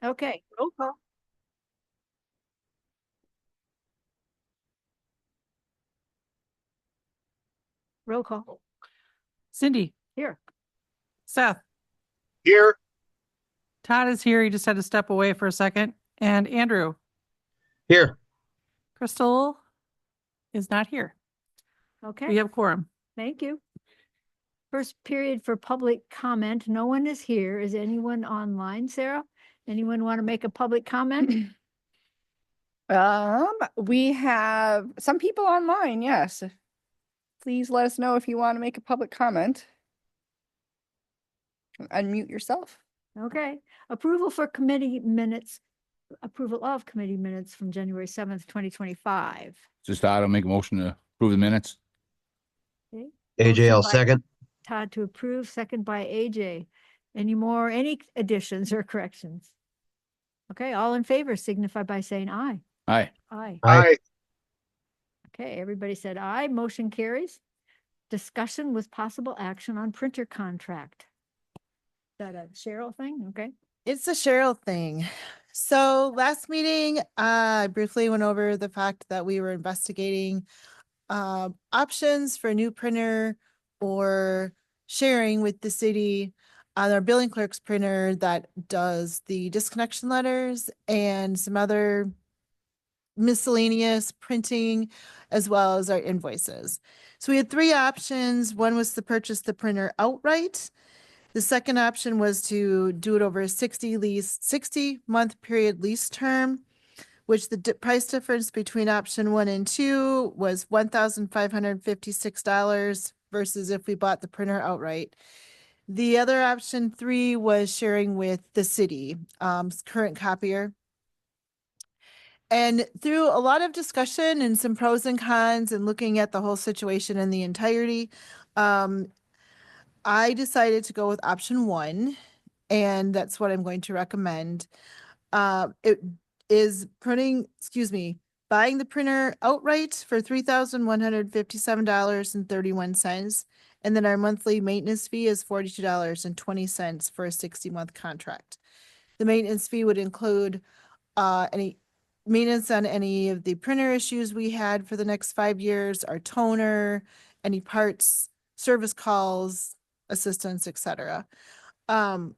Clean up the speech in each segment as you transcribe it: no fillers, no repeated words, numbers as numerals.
Okay, roll call. Roll call. Cindy, Here. Seth, Here. Todd is here. He just had to step away for a second. And Andrew, Here. Crystal is not here. Okay, We have quorum. thank you. First period for public comment. No one is here. Is anyone online, Sarah? Anyone want to make a public comment? We have some people online, yes. Please let us know if you want to make a public comment. Unmute yourself. Okay, approval for committee minutes, approval of committee minutes from January 7th, 2025. Just I'll make a motion to approve the minutes. Okay. AJ, I'll Motion by second. Todd to approve, second by AJ. Any additions or corrections? Okay, all in favor signify by saying aye. Aye. Aye. Aye. Okay, everybody said aye. Motion carries. Discussion with possible action on printer contract. Is that a Cheryl thing? Okay. It's a Cheryl thing. So last meeting, I briefly went over the fact that we were investigating options for a new printer or sharing with the city on our billing clerk's printer that does the disconnection letters and some other miscellaneous printing, as well as our invoices. So we had three options. One was to purchase the printer outright. The second option was to do it over a 60-month period lease term, which the price difference between option 1 and 2 was $1,556 versus if we bought the printer outright. The other option 3 was sharing with the city, current copier. And through a lot of discussion and some pros and cons and looking at the whole situation in the entirety, I decided to go with option 1, and that's what I'm going to recommend. It is buying the printer outright for $3,157.31. And then our monthly maintenance fee is $42.20 for a 60-month contract. The maintenance fee would include any maintenance on any of the printer issues we had for the next 5 years, our toner, any parts, service calls, assistance, etc. The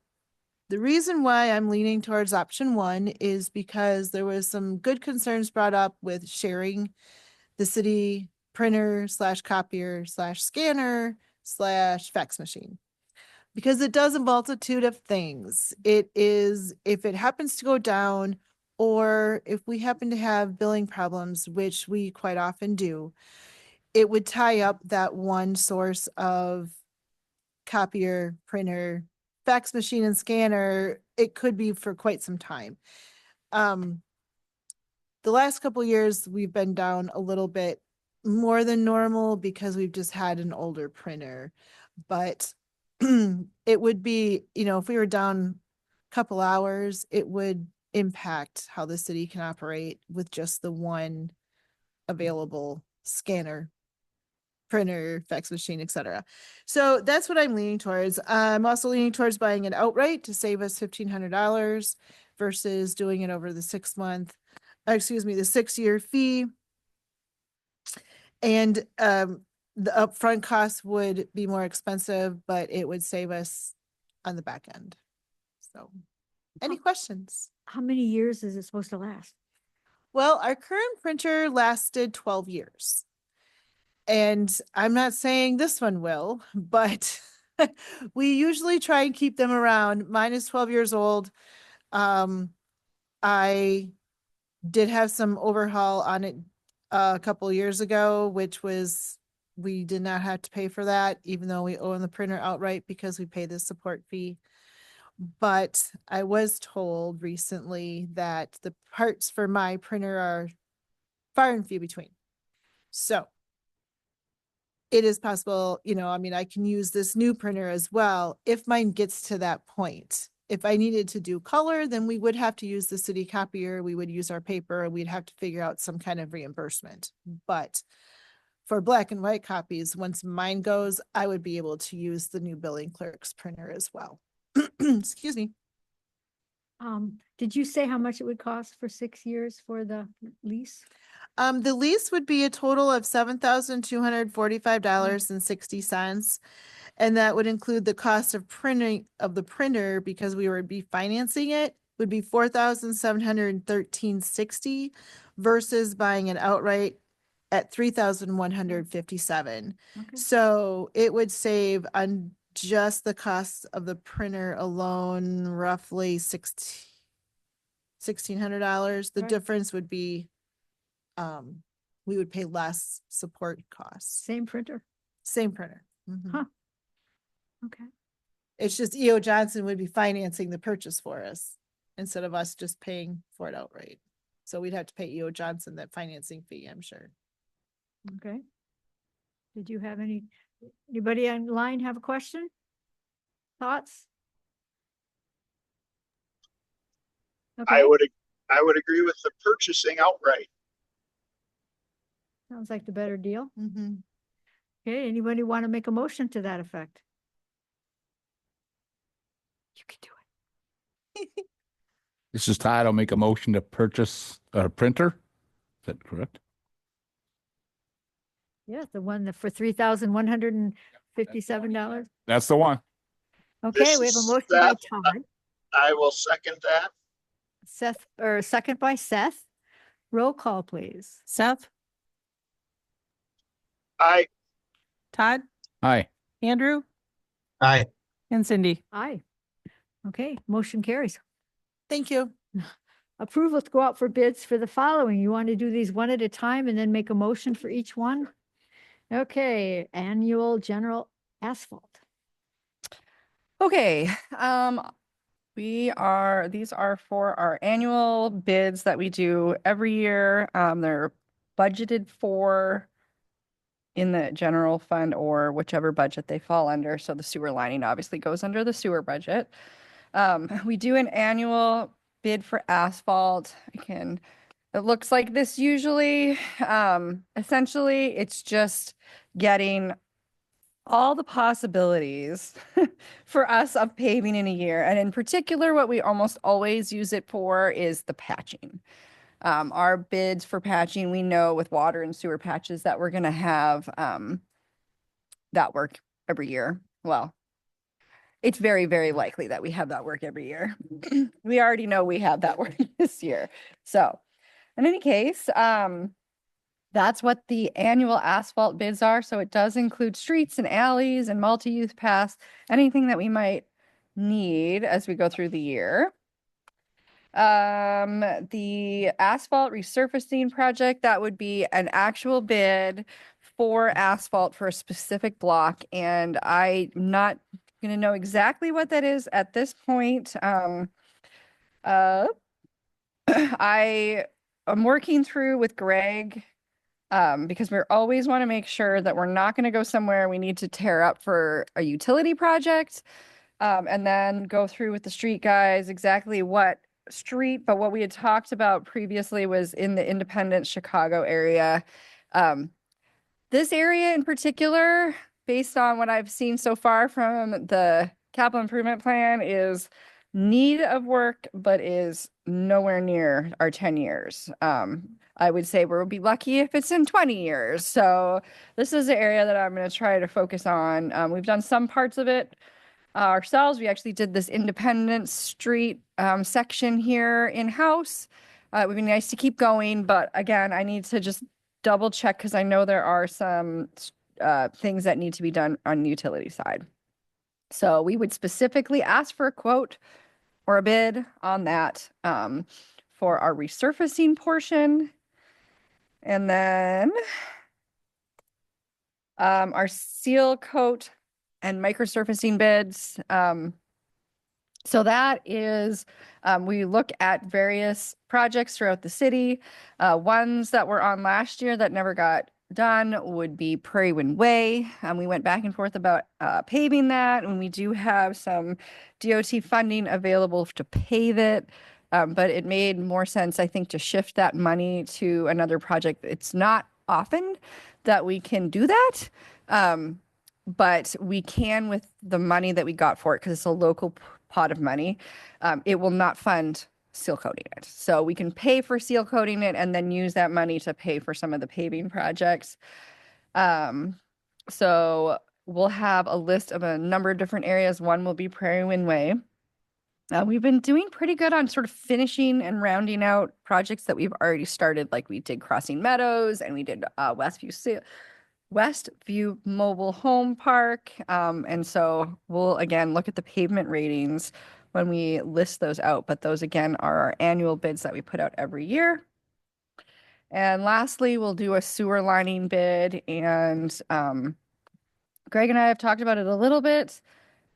reason why I'm leaning towards option 1 is because there was some good concerns brought up with sharing the city printer / copier / scanner / fax machine. Because it does a multitude of things. It is, if it happens to go down, or if we happen to have billing problems, which we quite often do, it would tie up that one source of copier, printer, fax machine, and scanner. It could be for quite some time. The last couple of years, we've been down a little bit more than normal because we've just had an older printer. But it would be, if we were down a couple hours, it would impact how the city can operate with just the one available scanner, printer, fax machine, etc. So that's what I'm leaning towards. I'm also leaning towards buying it outright to save us $1,500 versus doing it over the 6-year fee. And the upfront cost would be more expensive, but it would save us on the back end. So any questions? How many years is it supposed to last? Well, our current printer lasted 12 years. And I'm not saying this one will, but we usually try and keep them around. Mine is 12 years old. I did have some overhaul on it a couple years ago, which was, we did not have to pay for that, even though we own the printer outright because we pay the support fee. But I was told recently that the parts for my printer are far and few between. So it is possible, I can use this new printer as well if mine gets to that point. If I needed to do color, then we would have to use the city copier. We would use our paper and we'd have to figure out some kind of reimbursement. But for black and white copies, once mine goes, I would be able to use the new billing clerk's printer as well. Excuse me. Did you say how much it would cost for 6 years for the lease? The lease would be a total of $7,245.60. And that would include the cost of printing of the printer because we would be financing it would be $4,713.60 versus buying it outright at $3,157. Okay. So it would save on just the cost of the printer alone, roughly $1,600. The Right. difference would be, we would pay less support costs. Same printer? Same printer. Mhm. Huh. Okay. It's just EO Johnson would be financing the purchase for us instead of us just paying for it outright. So we'd have to pay EO Johnson that financing fee, I'm sure. Okay. Did you have anybody online have a question? Thoughts? Okay, I would agree with the purchasing outright. sounds like the better deal. Mm-hmm. Okay, anybody want to make a motion to that effect? You can do it. This is Todd. I'll make a motion to purchase a printer. Is that correct? Yeah, the one that for $3,157. That's the one. Okay, we have a is motion by Seth. Todd, I will second that. Seth, or second by Seth. Roll call, please. Seth, Aye. Todd, Aye. Andrew, Aye. and Cindy. Aye. Okay, motion carries. Thank you. Approval to go out for bids for the following. You want to do these one at a time and then make a motion for each one? Okay, annual general asphalt. Okay, these are for our annual bids that we do every year. They're budgeted for in the general fund or whichever budget they fall under. So the sewer lining obviously goes under the sewer budget. We do an annual bid for asphalt. It looks like this usually. Essentially, it's just getting all the possibilities for us of paving in a year. And in particular, what we almost always use it for is the patching. Our bids for patching, we know with water and sewer patches that we're going to have that work every year. Well, it's very, very likely that we have that work every year. We already know we have that work this year. So in any case, that's what the annual asphalt bids are. So it does include streets and alleys and multi-use paths, anything that we might need as we go through the year. The asphalt resurfacing project, that would be an actual bid for asphalt for a specific block. And I'm not going to know exactly what that is at this point. I am working through with Greg because we always want to make sure that we're not going to go somewhere we need to tear up for a utility project, and then go through with the street guys exactly what street. But what we had talked about previously was in the Independence Chicago area. This area in particular, based on what I've seen so far from the capital improvement plan, is need of work, but is nowhere near our 10 years. I would say we'll be lucky if it's in 20 years. So this is the area that I'm going to try to focus on. We've done some parts of it ourselves. We actually did this Independence Street section here in-house. It would be nice to keep going, but again, I need to just double check because I know there are some things that need to be done on the utility side. So we would specifically ask for a quote or a bid on that for our resurfacing portion. And then our seal coat and microsurfacing bids. So that is, we look at various projects throughout the city. Ones that were on last year that never got done would be Prairie Wind Way. We went back and forth about paving that, and we do have some DOT funding available to pave it. But it made more sense, I think, to shift that money to another project. It's not often that we can do that, but we can with the money that we got for it because it's a local pot of money. It will not fund seal coating it. So we can pay for seal coating it and then use that money to pay for some of the paving projects. So we'll have a list of a number of different areas. One will be Prairie Wind Way. We've been doing pretty good on sort of finishing and rounding out projects that we've already started, like we did Crossing Meadows and we did Westview Mobile Home Park. And so we'll again look at the pavement ratings when we list those out, but those again are our annual bids that we put out every year. And lastly, we'll do a sewer lining bid, and Greg and I have talked about it a little bit,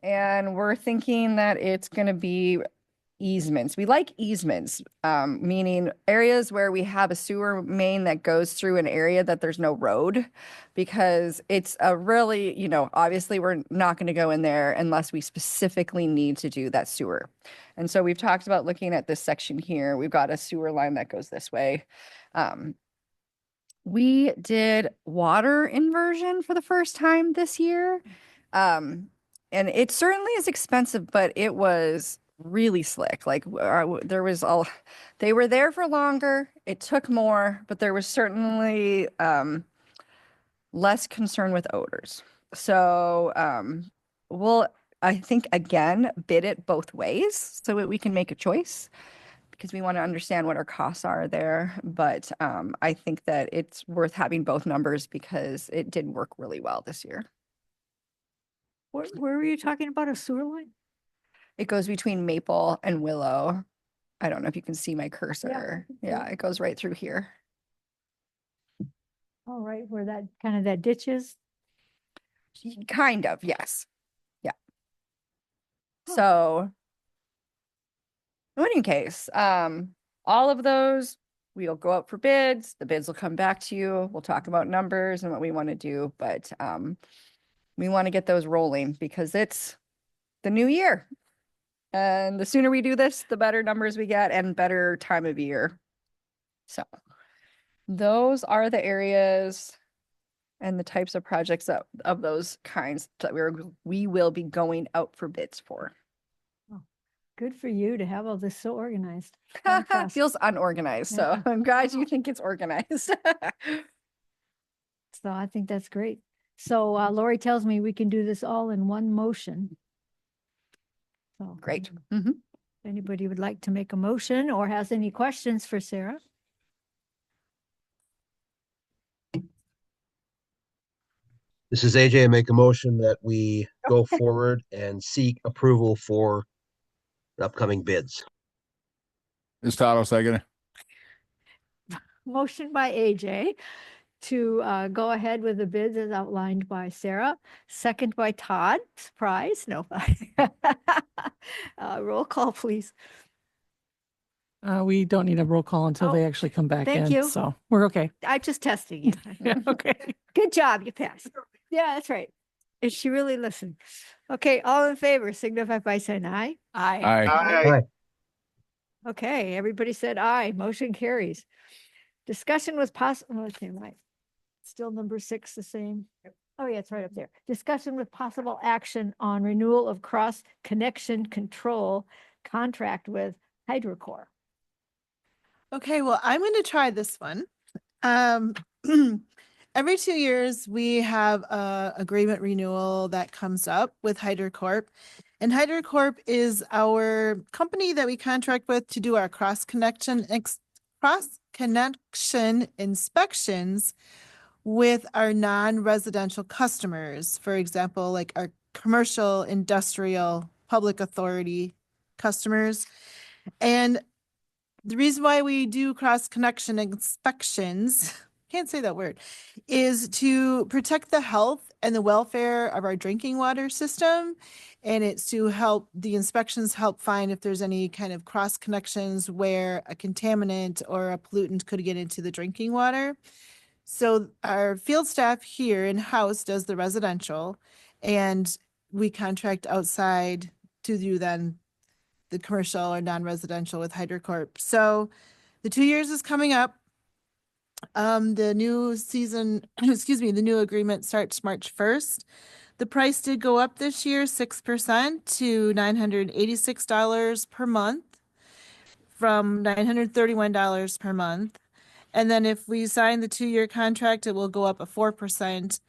and we're thinking that it's going to be easements. We like easements, meaning areas where we have a sewer main that goes through an area that there's no road, because it's a really, obviously we're not going to go in there unless we specifically need to do that sewer. And so we've talked about looking at this section here. We've got a sewer line that goes this way. We did water inversion for the first time this year. And it certainly is expensive, but it was really slick. Like they were there for longer. It took more, but there was certainly less concern with odors. So we'll, I think, again, bid it both ways so that we can make a choice, because we want to understand what our costs are there. But I think that it's worth having both numbers because it did work really well this year. Where were you talking about, a sewer line? It goes between Maple and Willow. I don't know if you can see my cursor. Yeah, it goes right through here. All right, where that ditch is? Kind of, yes. Yeah. Huh. So in any case, all of those, we'll go out for bids. The bids will come back to you. We'll talk about numbers and what we want to do, but we want to get those rolling because it's the new year. And the sooner we do this, the better numbers we get and better time of year. So those are the areas and the types of projects of those kinds that we will be going out for bids for. Good for you to have all this so organized. I'm impressed. Feels unorganized, so Yeah. I'm glad you think it's organized. So I think that's great. So Lori tells me we can do this all in one motion. So Great. if anybody would like to make a motion or has any questions for Sarah? This is AJ. I make a motion that we go forward and seek approval for the upcoming bids. This Todd will second it. Motion by AJ to go ahead with the bids as outlined by Sarah, second by Todd. Surprise, no. Roll call, please. We don't need a roll call until Oh, they actually come back thank in, you. so we're okay. I'm just testing you. Yeah, okay. Good job, you passed. Yeah, that's right. Is she really listening? Okay, all in favor, signify by saying aye. Aye. Aye. Aye. Okay, everybody said aye, motion carries. Discussion was possible, okay, right. Still number 6, the same. Oh yeah, it's right up there. Discussion with possible action on renewal of cross connection control contract with HydroCore. Okay, well, I'm going to try this one. Every 2 years, we have a agreement renewal that comes up with HydroCorp. And HydroCorp is our company that we contract with to do our cross connection inspections with our non-residential customers. For example, like our commercial, industrial, public authority customers. And the reason why we do cross connection inspections, can't say that word, is to protect the health and the welfare of our drinking water system. And it's to help, the inspections help find if there's any kind of cross connections where a contaminant or a pollutant could get into the drinking water. So our field staff here in-house does the residential, and we contract outside to do then the commercial or non-residential with HydroCorp. So the 2 years is coming up. The new season, excuse me, the new agreement starts March 1st. The price did go up this year, 6% to $986 per month from $931 per month. And then if we sign the 2-year contract, it will go up at 4%.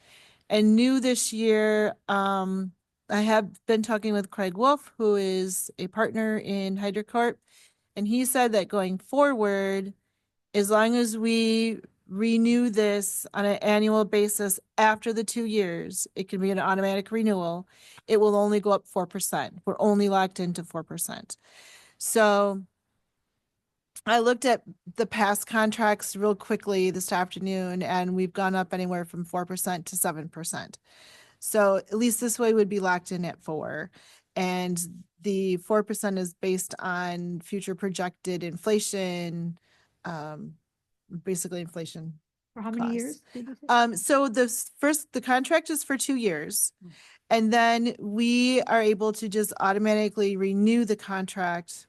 And new this year, I have been talking with Craig Wolf, who is a partner in HydroCorp, and he said that going forward, as long as we renew this on an annual basis after the 2 years, it can be an automatic renewal. It will only go up 4%. We're only locked into 4%. So I looked at the past contracts real quickly this afternoon, and we've gone up anywhere from 4% to 7%. So at least this way would be locked in at 4. And the 4% is based on future projected inflation, basically inflation. For how many costs. years? did you say? So the contract is for 2 years. And then we are able to just automatically renew the contract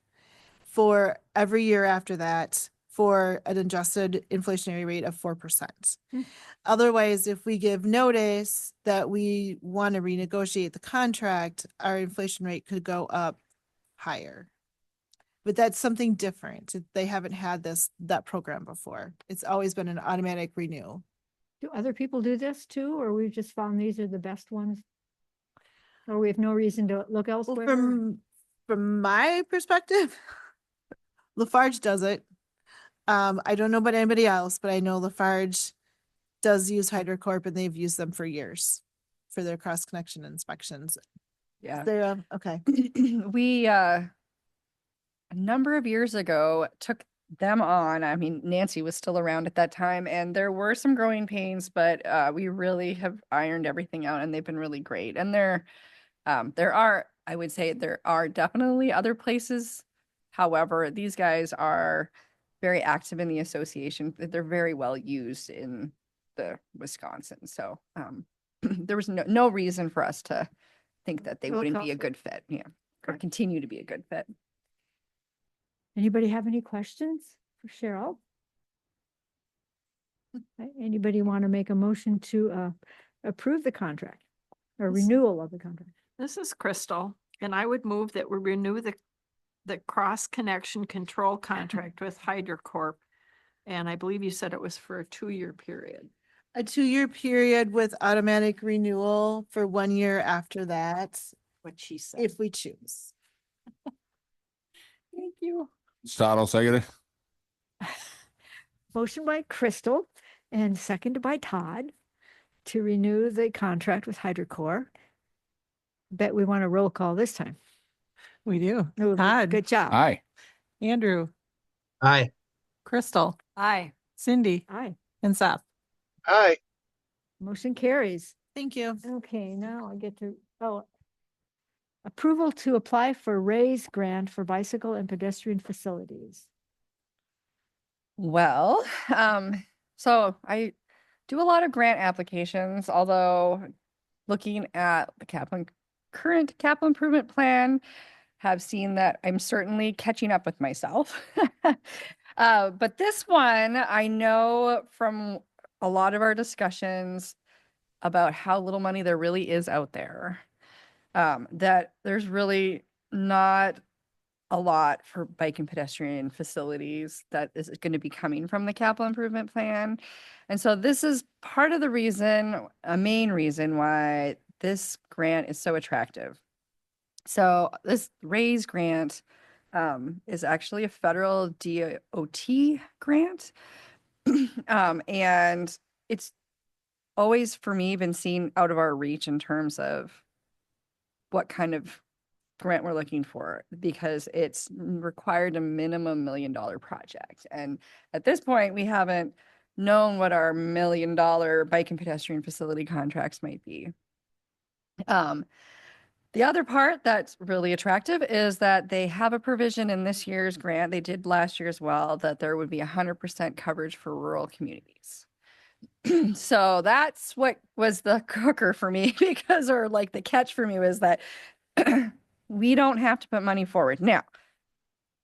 for every year after that for an adjusted inflationary rate of 4%. Hmm. Otherwise, if we give notice that we want to renegotiate the contract, our inflation rate could go up higher. But that's something different. They haven't had that program before. It's always been an automatic renew. Do other people do this too, or we've just found these are the best ones? Or we have no reason to look Well, elsewhere? from my perspective, Lafarge does it. I don't know about anybody else, but I know Lafarge does use HydroCorp, and they've used them for years for their cross connection inspections. Yeah. They're okay. We, a number of years ago, took them on. I mean, Nancy was still around at that time, and there were some growing pains, but we really have ironed everything out, and they've been really great. And there are, I would say, there are definitely other places. However, these guys are very active in the association. They're very well used in the Wisconsin. So there was no reason for us to think that they Look wouldn't be a elsewhere. good fit. Yeah. Or Okay. continue to be a good fit. Anybody have any questions for Cheryl? Okay, anybody want to make a motion to approve the contract or renewal of the contract? This is Crystal, and I would move that we renew the cross connection control contract with HydroCorp. And I believe you said it was for a 2-year period. A 2-year period with automatic renewal for 1 year after that, What she said. if we choose. Thank you. Todd will second it. Motion by Crystal and seconded by Todd to renew the contract with HydroCorp. Bet we want a roll call this time. We do. Oh, Todd. Good job. Aye. Andrew, Aye. Crystal, Aye. Cindy, Aye. and Seth. Aye. Motion carries. Thank you. Okay, now I get to, approval to apply for RAISE grant for bicycle and pedestrian facilities. Well, so I do a lot of grant applications, although looking at the current capital improvement plan, have seen that I'm certainly catching up with myself. But this one, I know from a lot of our discussions about how little money there really is out there, that there's really not a lot for bike and pedestrian facilities that is going to be coming from the capital improvement plan. And so this is part of the reason, a main reason why this grant is so attractive. So this RAISE grant is actually a federal DOT grant. And it's always, for me, been seen out of our reach in terms of what kind of grant we're looking for, because it's required a minimum $1 million project. And at this point, we haven't known what our $1 million bike and pedestrian facility contracts might be. The other part that's really attractive is that they have a provision in this year's grant, they did last year as well, that there would be 100% coverage for rural communities. So that's what was the cooker for me, because, or like the catch for me was that we don't have to put money forward. Now,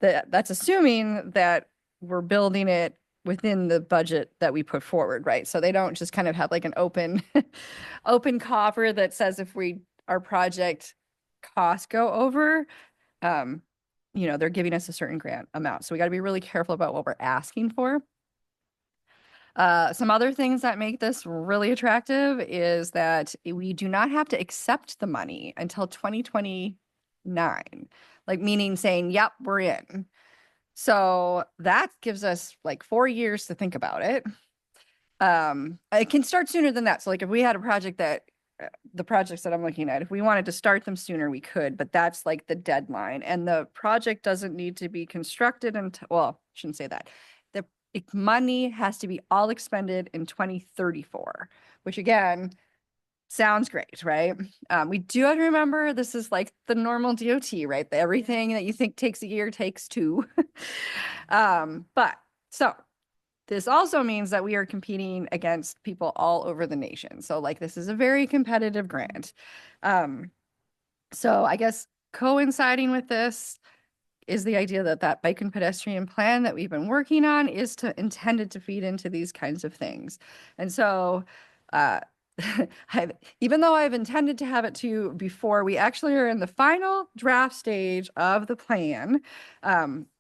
that's assuming that we're building it within the budget that we put forward, right? So they don't just kind of have like an open, open coffer that says if our project costs go over, they're giving us a certain grant amount. So we got to be really careful about what we're asking for. Some other things that make this really attractive is that we do not have to accept the money until 2029, like meaning saying, yep, we're in. So that gives us like 4 years to think about it. It can start sooner than that. So like if we had a project the projects that I'm looking at, if we wanted to start them sooner, we could, but that's like the deadline. And the project doesn't need to be constructed until, well, I shouldn't say that. The money has to be all expended in 2034, which again, sounds great, right? We do have to remember this is like the normal DOT, right? Everything that you think takes a year takes 2. So this also means that we are competing against people all over the nation. So like this is a very competitive grant. So I guess coinciding with this is the idea that bike and pedestrian plan that we've been working on is intended to feed into these kinds of things. And so even though I've intended to have it to before, we actually are in the final draft stage of the plan.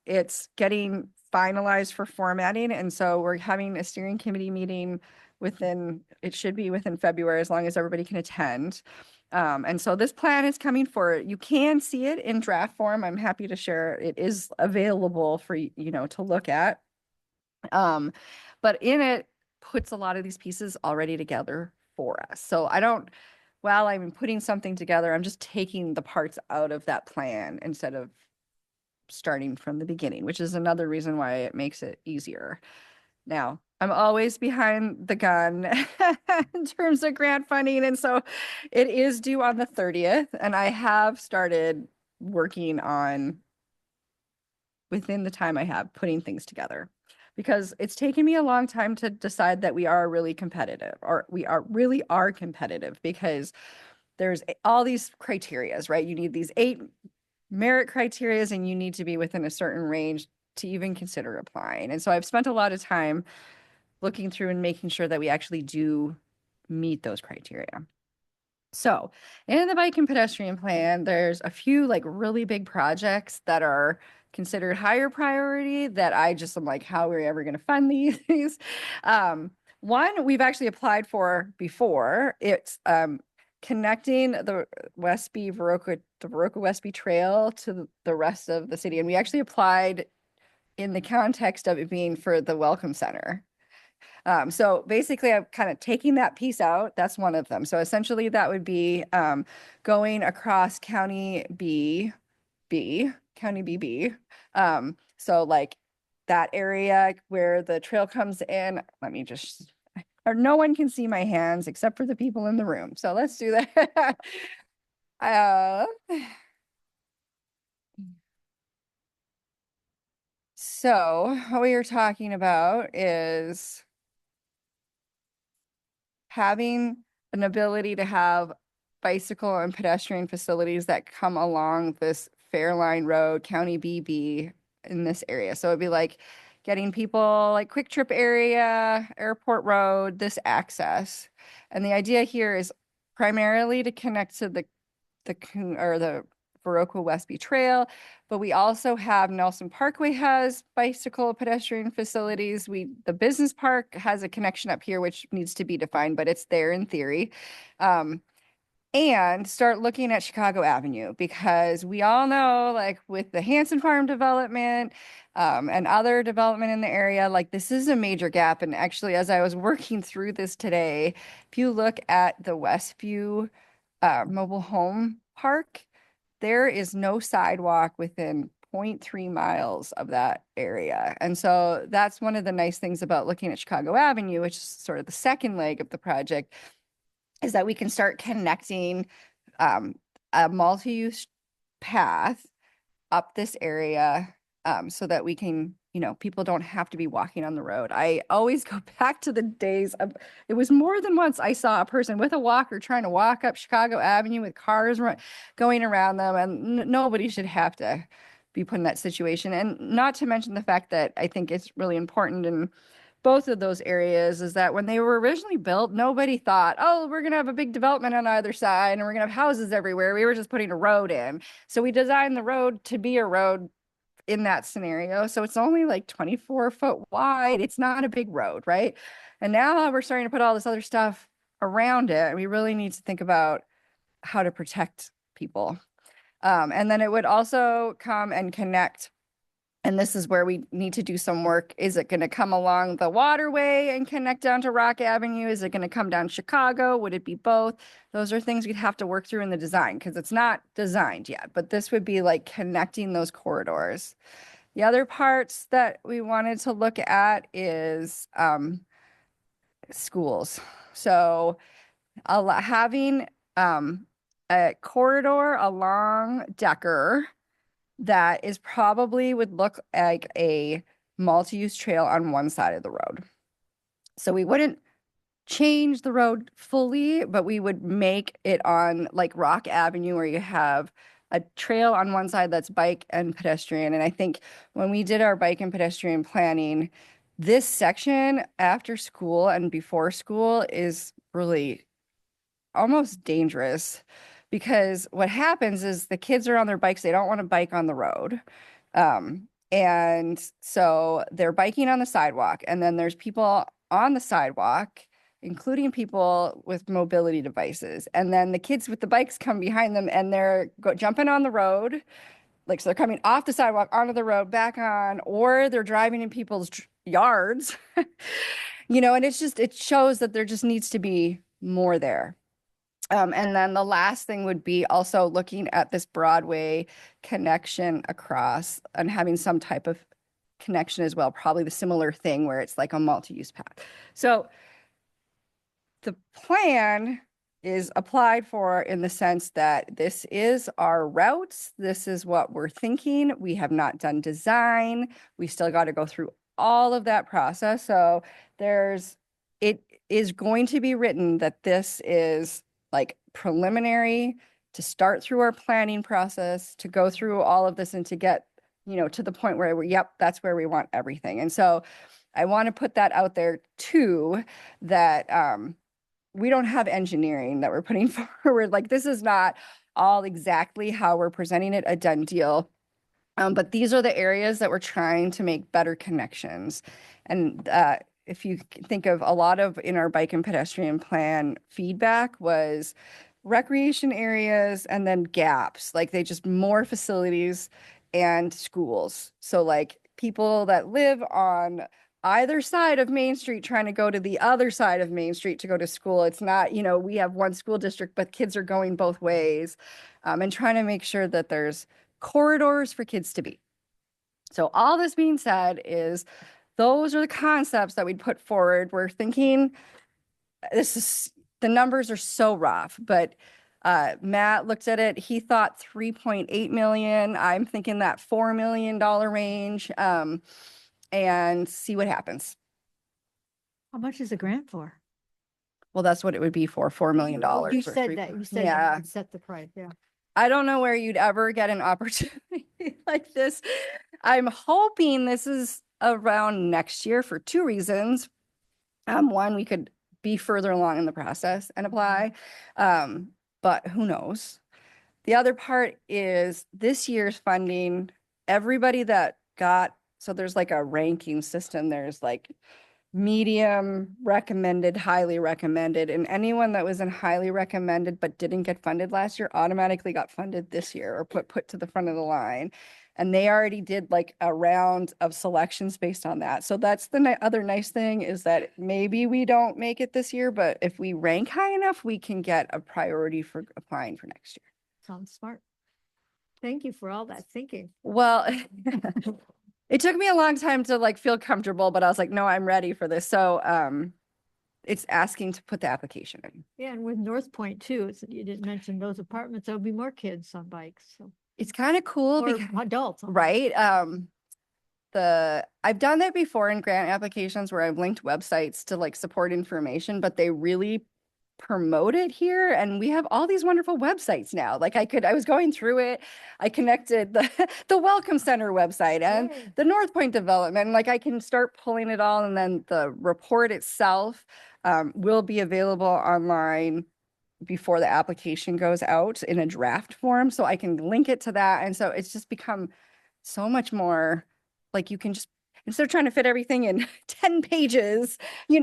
It's getting finalized for formatting. And so we're having a steering committee meeting it should be within February, as long as everybody can attend. And so this plan is coming forward. You can see it in draft form. I'm happy to share. It is available for, to look at. But in it puts a lot of these pieces already together for us. So while I'm putting something together, I'm just taking the parts out of that plan instead of starting from the beginning, which is another reason why it makes it easier. Now, I'm always behind the gun in terms of grant funding. And so it is due on the 30th. And I have started working on, within the time I have, putting things together. Because it's taken me a long time to decide that we are really competitive, or we really are competitive, because there's all these criterias, right? You need these 8 merit criterias, and you need to be within a certain range to even consider applying. And so I've spent a lot of time looking through and making sure that we actually do meet those criteria. So in the bike and pedestrian plan, there's a few like really big projects that are considered higher priority that I just am like, how are we ever going to fund these? One we've actually applied for before. It's connecting the Viroqua-Westby Trail to the rest of the city. And we actually applied in the context of it being for the Welcome Center. So basically I'm kind of taking that piece out. That's one of them. So essentially that would be going across County BB. So like that area where the trail comes in, or no one can see my hands except for the people in the room. So let's do that. So what we are talking about is having an ability to have bicycle and pedestrian facilities that come along this Fairline Road, County BB in this area. So it'd be like getting people like Quick Trip area, Airport Road, this access. And the idea here is primarily to connect to the Viroqua-Westby Trail, but we also have Nelson Parkway has bicycle pedestrian facilities. The business park has a connection up here, which needs to be defined, but it's there in theory. And start looking at Chicago Avenue, because we all know, like with the Hanson Farm development and other development in the area, like this is a major gap. And actually, as I was working through this today, if you look at the Westview mobile home park, there is no sidewalk within 0.3 miles of that area. And so that's one of the nice things about looking at Chicago Avenue, which is sort of the second leg of the project, is that we can start connecting a multi-use path up this area so that we can, people don't have to be walking on the road. I always go back to the days of, it was more than once I saw a person with a walker trying to walk up Chicago Avenue with cars going around them, and nobody should have to be put in that situation. And not to mention the fact that I think it's really important in both of those areas is that when they were originally built, nobody thought, oh, we're going to have a big development on either side and we're going to have houses everywhere. We were just putting a road in. So we designed the road to be a road in that scenario. So it's only like 24-foot wide. It's not a big road, right? And now we're starting to put all this other stuff around it. We really need to think about how to protect people. And then it would also come and connect. And this is where we need to do some work. Is it going to come along the waterway and connect down to Rock Avenue? Is it going to come down Chicago? Would it be both? Those are things we'd have to work through in the design because it's not designed yet, but this would be like connecting those corridors. The other parts that we wanted to look at is schools. So having a corridor along Decker that is probably would look like a multi-use trail on one side of the road. So we wouldn't change the road fully, but we would make it on like Rock Avenue where you have a trail on one side that's bike and pedestrian. And I think when we did our bike and pedestrian planning, this section after school and before school is really almost dangerous. Because what happens is the kids are on their bikes, they don't want to bike on the road. And so they're biking on the sidewalk. And then there's people on the sidewalk, including people with mobility devices. And then the kids with the bikes come behind them and they're jumping on the road. Like, so they're coming off the sidewalk onto the road, back on, or they're driving in people's yards. And it's just, it shows that there just needs to be more there. And then the last thing would be also looking at this Broadway connection across and having some type of connection as well, probably the similar thing where it's like a multi-use path. So the plan is applied for in the sense that this is our routes. This is what we're thinking. We have not done design. We still got to go through all of that process. So it is going to be written that this is like preliminary to start through our planning process, to go through all of this and to get, to the point where that's where we want everything. And so I want to put that out there too, that we don't have engineering that we're putting forward. Like this is not all exactly how we're presenting it, a done deal. But these are the areas that we're trying to make better connections. And if you think of a lot of in our bike and pedestrian plan feedback was recreation areas and then gaps, like they just more facilities and schools. So like people that live on either side of Main Street trying to go to the other side of Main Street to go to school. It's not, we have one school district, but kids are going both ways, and trying to make sure that there's corridors for kids to be. So all this being said is those are the concepts that we'd put forward. We're thinking the numbers are so rough, but Matt looked at it. He thought 3.8 million. I'm thinking that $4 million range, and see what happens. How much is the grant for? Well, that's what it would be for $4 million. You or said three- that, you said Yeah. you set the price, yeah. I don't know where you'd ever get an opportunity like this. I'm hoping this is around next year for two reasons. One, we could be further along in the process and apply, but who knows? The other part is this year's funding, everybody that so there's like a ranking system. There's like medium, recommended, highly recommended, and anyone that was in highly recommended but didn't get funded last year automatically got funded this year or put to the front of the line. And they already did like a round of selections based on that. So that's the other nice thing is that maybe we don't make it this year, but if we rank high enough, we can get a priority for applying for next year. Sounds smart. Thank you for all that thinking. Well, it took me a long time to like feel comfortable, but I was like, no, I'm ready for this. So it's asking to put the application in. Yeah, and with North Point too, you didn't mention those apartments, there'll be more kids on bikes, so. It's kind of cool Or because adults. on bikes. right. I've done that before in grant applications where I've linked websites to like support information, but they really promote it here, and we have all these wonderful websites now. Like I was going through it, I connected the the Welcome Center website and Yay. the North Point Development, like I can start pulling it all, and then the report itself will be available online before the application goes out in a draft form, so I can link it to that. And so it's just become so much more like you can just, instead of trying to fit everything in 10 pages, you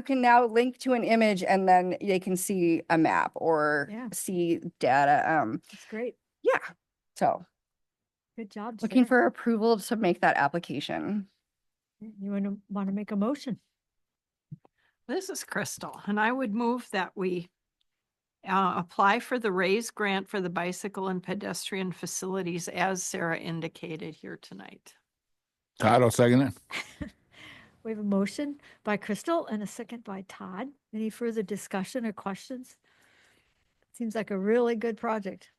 can now link to an image and then they can see a map or Yeah. see data. That's great. Yeah. So Good job. looking Sarah. for approval to make that application. You want to make a motion? This is Crystal, and I would move that we apply for the RAISE grant for the bicycle and pedestrian facilities as Sarah indicated here tonight. Todd will second it. We have a motion by Crystal and a second by Todd. Any further discussion or questions? Seems like a really good project,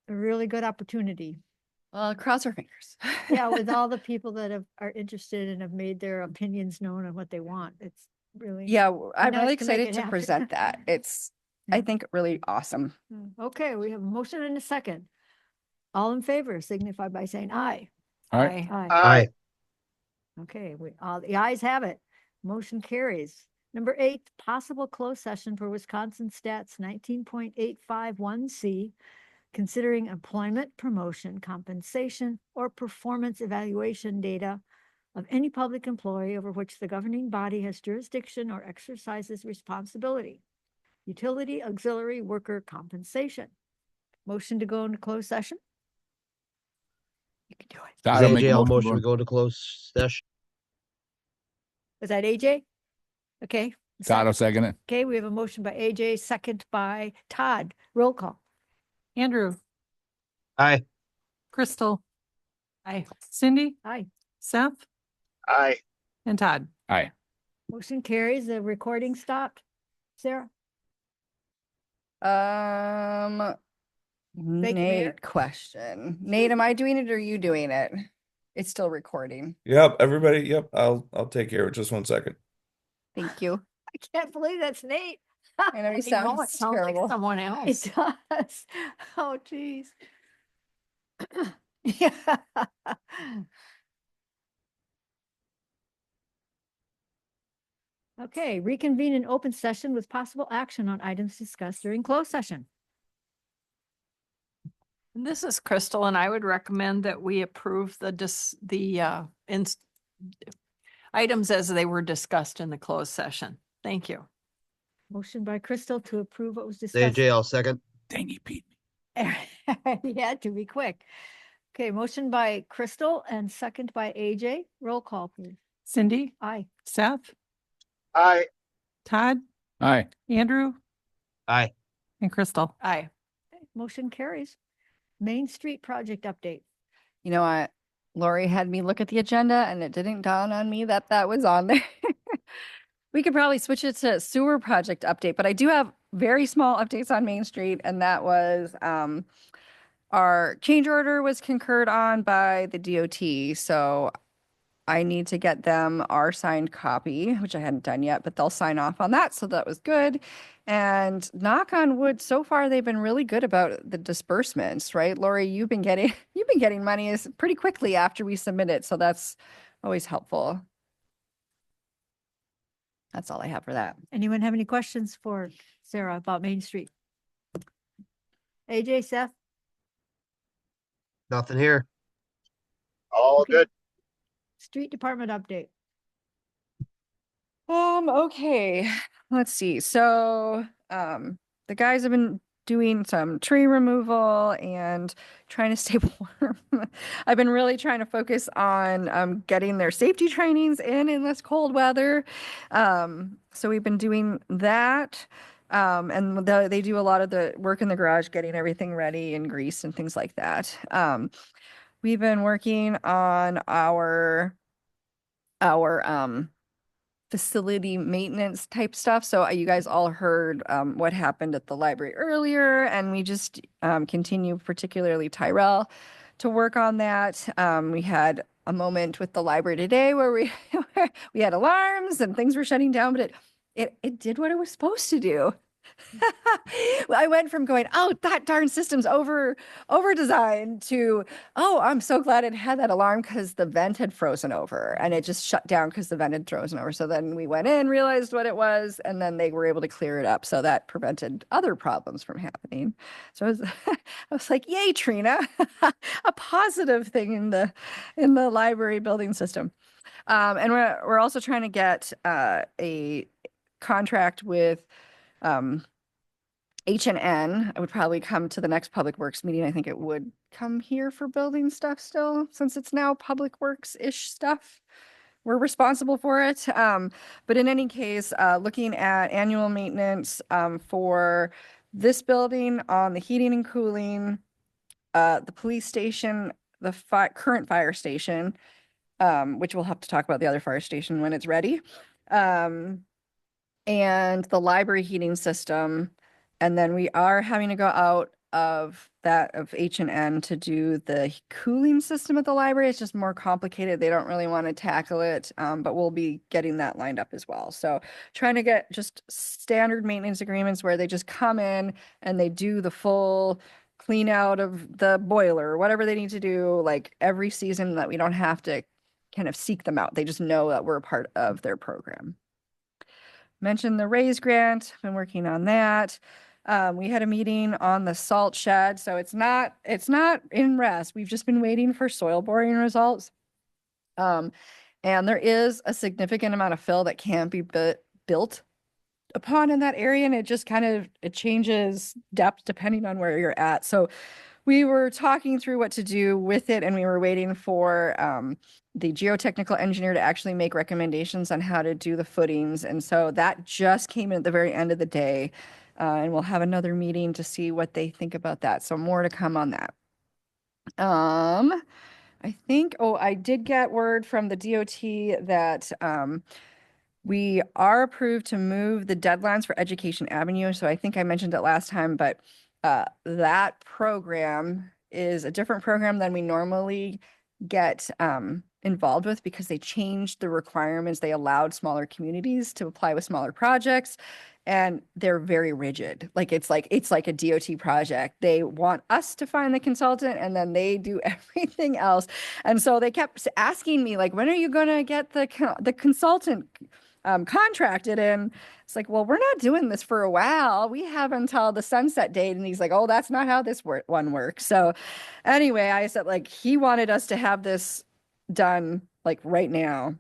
a really good opportunity. Well, cross our fingers. Yeah, with all the people that are interested and have made their opinions known on what they want. It's really. Yeah, I'm nice really to make excited it to happen. present that. It's, I Yeah. think, really awesome. Okay, we have a motion and a second. All in favor signify by saying aye. All right. Aye. Aye. Okay, all the ayes have it. Motion carries. Number 8, possible closed session for Wisconsin Stats 19.851C, considering employment, promotion, compensation, or performance evaluation data of any public employee over which the governing body has jurisdiction or exercises responsibility. Utility auxiliary worker compensation. Motion to go into closed session? You can do it. Todd will make AJ, a I'll motion. motion to to go into closed session. Was that AJ? Okay. Todd will second it. Okay, we have a motion by AJ, second by Todd. Roll call. Andrew, Aye. Crystal, Aye. Cindy, Aye. Seth, Aye. and Todd. Aye. Motion carries. The recording stopped. Sarah? Mayor? Nate question. Nate, am I doing it or are you doing it? It's still recording. Yep, everybody. Yep, I'll take care of it. Just 1 second. Thank you. I can't believe that's Nate. I know he I know, sounds it sounds like terrible. someone else. It does. Oh, geez. Yeah. Okay, reconvene in open session with possible action on items discussed during closed session. And this is Crystal, and I would recommend that we approve items as they were discussed in the closed session. Thank you. Motion by Crystal to approve what was discussed. AJ, I'll second. Dang, he beat me. He had to be quick. Okay, motion by Crystal and second by AJ. Roll call, please. Cindy, Aye. Seth, Aye. Todd, Aye. Andrew, Aye. and Crystal. Aye. Okay, motion carries. Main Street project update. You know what? Lori had me look at the agenda and it didn't dawn on me that that was on there. We could probably switch it to sewer project update, but I do have very small updates on Main Street, and that was our change order was concurred on by the DOT. So I need to get them our signed copy, which I hadn't done yet, but they'll sign off on that. So that was good. And knock on wood, so far they've been really good about the disbursements, right? Lori, you've been getting money pretty quickly after we submit it. So that's always helpful. That's all I have for that. Anyone have any questions for Sarah about Main Street? AJ, Seth? Nothing here. All Okay. good. Street Department update. Okay, let's see. So, the guys have been doing some tree removal and trying to stay warm. I've been really trying to focus on getting their safety trainings in this cold weather. So we've been doing that. And they do a lot of the work in the garage, getting everything ready and greased and things like that. We've been working on our facility maintenance type stuff. So you guys all heard what happened at the library earlier, and we just continue, particularly Tyrell, to work on that. We had a moment with the library today where we had alarms and things were shutting down, but it did what it was supposed to do. I went from going, oh, that darn system's over designed to, oh, I'm so glad it had that alarm because the vent had frozen over and it just shut down because the vent had frozen over. So then we went in, realized what it was, and then they were able to clear it up. So that prevented other problems from happening. So I was, I was like, yay, Trina, a positive thing in the library building system. And we're also trying to get a contract with H&N. I would probably come to the next Public Works meeting. I think it would come here for building stuff still, since it's now Public Works-ish stuff. We're responsible for it. But in any case, looking at annual maintenance for this building on the heating and cooling, the police station, the current fire station, which we'll have to talk about the other fire station when it's ready, and the library heating system. And then we are having to go out of H&N to do the cooling system at the library. It's just more complicated. They don't really want to tackle it, but we'll be getting that lined up as well. So trying to get just standard maintenance agreements where they just come in and they do the full clean out of the boiler, or whatever they need to do, like every season, that we don't have to kind of seek them out. They just know that we're a part of their program. Mentioned the RAISE grant, been working on that. We had a meeting on the salt shed, so it's not in rest. We've just been waiting for soil boring results. And there is a significant amount of fill that can be built upon in that area, and it just kind of, it changes depth depending on where you're at. So we were talking through what to do with it, and we were waiting for the geotechnical engineer to actually make recommendations on how to do the footings. And so that just came in at the very end of the day. And we'll have another meeting to see what they think about that. So more to come on that. I think, I did get word from the DOT that we are approved to move the deadlines for Education Avenue. So I think I mentioned it last time, but that program is a different program than we normally get involved with, because they changed the requirements. They allowed smaller communities to apply with smaller projects, and they're very rigid. Like it's like a DOT project. They want us to find the consultant, and then they do everything else. And so they kept asking me, like, when are you going to get the consultant contracted? And it's like, well, we're not doing this for a while. We have until the sunset date. And he's like, oh, that's not how this one works. So anyway, I said, like, he wanted us to have this done like right now.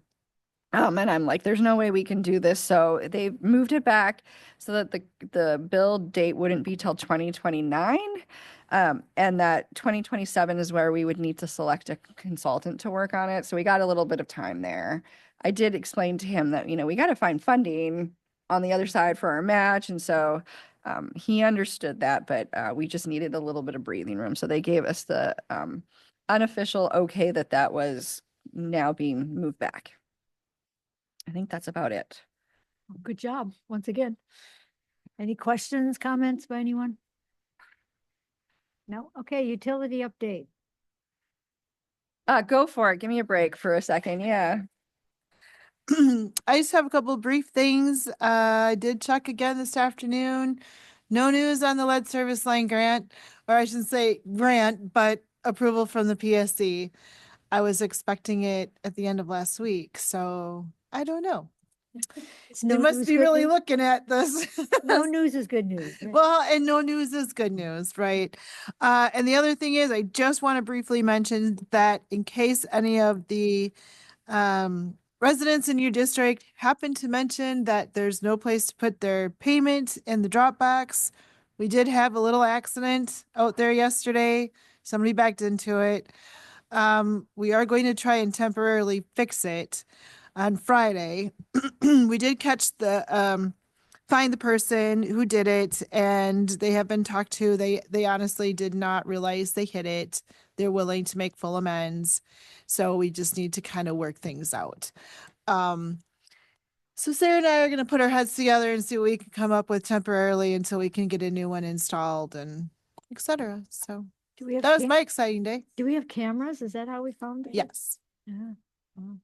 And I'm like, there's no way we can do this. So they moved it back so that the build date wouldn't be till 2029. And that 2027 is where we would need to select a consultant to work on it. So we got a little bit of time there. I did explain to him that, we got to find funding on the other side for our match. And so he understood that, but we just needed a little bit of breathing room. So they gave us the unofficial okay that was now being moved back. I think that's about it. Good job, once again. Any questions, comments by anyone? No? Okay, utility update. Go for it. Give me a break for a second. Yeah. I just have a couple of brief things. I did check again this afternoon. No news on the lead service line grant, or I shouldn't say grant, but approval from the PSC. I was expecting it at the end of last week, so I don't know. No They must news, be good really news? looking at this. No news is good news. right? Well, and no news is good news, right? And the other thing is, I just want to briefly mention that in case any of the residents in your district happen to mention that there's no place to put their payment in the drop box, we did have a little accident out there yesterday. Somebody backed into it. We are going to try and temporarily fix it on Friday. We did catch find the person who did it, and they have been talked to. They honestly did not realize they hit it. They're willing to make full amends. So we just need to kind of work things out. So Sarah and I are going to put our heads together and see what we can come up with temporarily until we can get a new one installed and etc. So Do we have that was my exciting day. Do we have cameras? Is that how we found it? Yes. Yeah. Wow.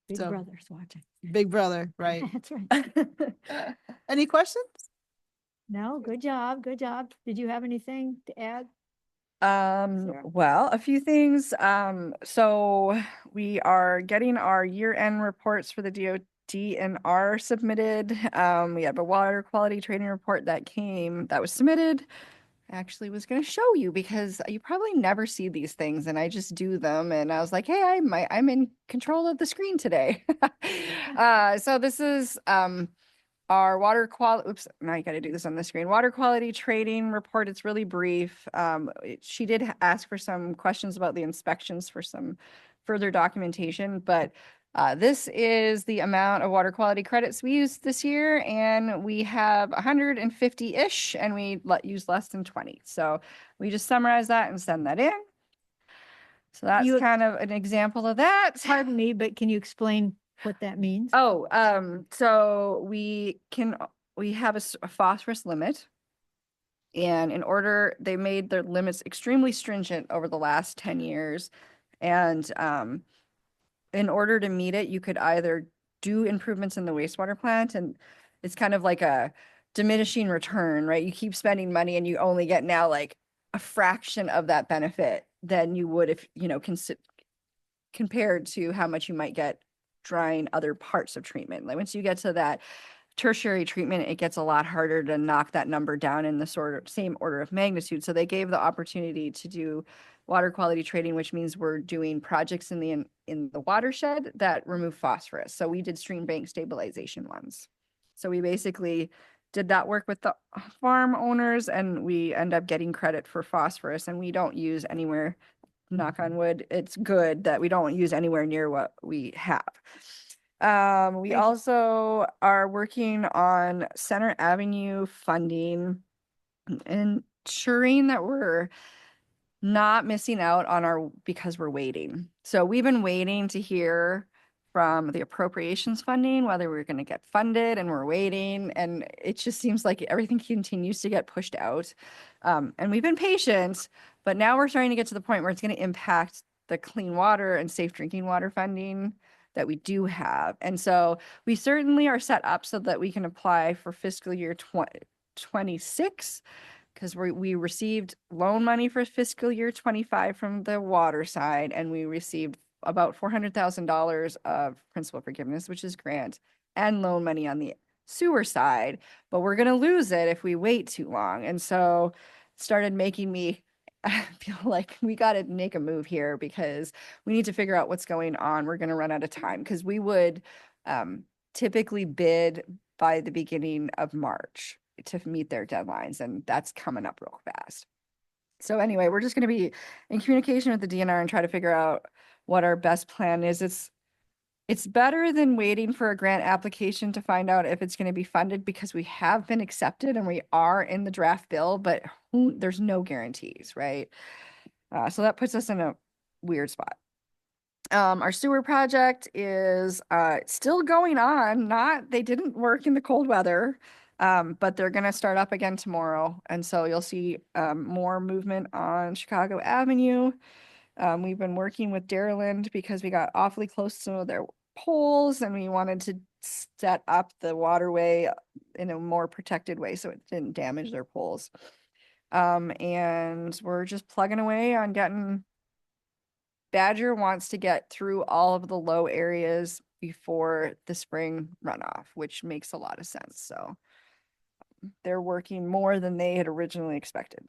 Big So- brother's watching. Big brother, right? That's right. Any questions? No, good job, good job. Did you have anything to add? Sarah? Well, a few things. So we are getting our year-end reports for the DOT&R submitted. We have a water quality training report that was submitted. I actually was going to show you because you probably never see these things and I just do them. And I was like, hey, I'm in control of the screen today. So this is, our water quality, oops, now I got to do this on the screen. Water quality trading report. It's really brief. She did ask for some questions about the inspections for some further documentation, but this is the amount of water quality credits we used this year, and we have 150-ish, and we use less than 20. So we just summarize that and send that in. So that's kind of an example of that. Pardon me, but can you explain what that means? Oh, so we have a phosphorus limit. And they made their limits extremely stringent over the last 10 years. And in order to meet it, you could either do improvements in the wastewater plant, and it's kind of like a diminishing return, right? You keep spending money and you only get now like a fraction of that benefit than you would if, compared to how much you might get drying other parts of treatment. Like once you get to that tertiary treatment, it gets a lot harder to knock that number down in the sort of same order of magnitude. So they gave the opportunity to do water quality trading, which means we're doing projects in the watershed that remove phosphorus. So we did stream bank stabilization ones. So we basically did that work with the farm owners, and we end up getting credit for phosphorus, and we don't use anywhere, knock on wood, it's good that we don't use anywhere near what we have. We also are working on Center Avenue funding and ensuring that we're not missing out on because we're waiting. So we've been waiting to hear from the appropriations funding, whether we're going to get funded, and we're waiting. And it just seems like everything continues to get pushed out. And we've been patient, but now we're starting to get to the point where it's going to impact the clean water and safe drinking water funding that we do have. And so we certainly are set up so that we can apply for fiscal year 26, because we received loan money for fiscal year 25 from the water side, and we received about $400,000 of principal forgiveness, which is grant, and loan money on the sewer side. But we're going to lose it if we wait too long. And so it started making me feel like we got to make a move here, because we need to figure out what's going on. We're going to run out of time, because we would typically bid by the beginning of March to meet their deadlines, and that's coming up real fast. So anyway, we're just going to be in communication with the DNR and try to figure out what our best plan is. It's better than waiting for a grant application to find out if it's going to be funded, because we have been accepted and we are in the draft bill, but there's no guarantees, right? So that puts us in a weird spot. Our sewer project is still going on. They didn't work in the cold weather, but they're going to start up again tomorrow. And so you'll see more movement on Chicago Avenue. We've been working with Dairyland because we got awfully close to some of their poles, and we wanted to set up the waterway in a more protected way so it didn't damage their poles. And we're just plugging away on getting. Badger wants to get through all of the low areas before the spring runoff, which makes a lot of sense. So they're working more than they had originally expected.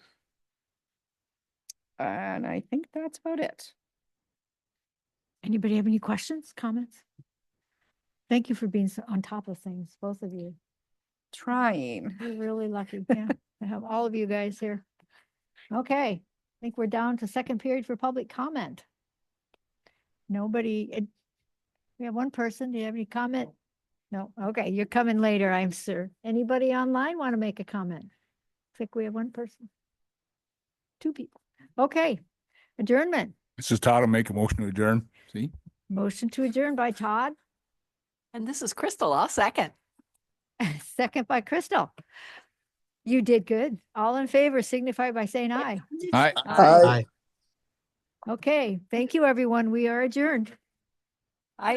And I think that's about it. Anybody have any questions, comments? Thank you for being so on top of things, both of you. Trying. We're really lucky, yeah, to have all of you guys here. Okay, I think we're down to second period for public comment. Nobody, we have one person. Do you have any comment? No, okay, you're coming later, I'm sure. Anybody online want to make a comment? I think we have one person. Two people. Okay, adjournment. This is Todd. I'll make a motion to adjourn. See? Motion to adjourn by Todd, And this is Crystal. I'll second. second by Crystal. You did good. All in favor signify by saying aye. Aye. Aye. Okay, thank you, everyone. We are adjourned. I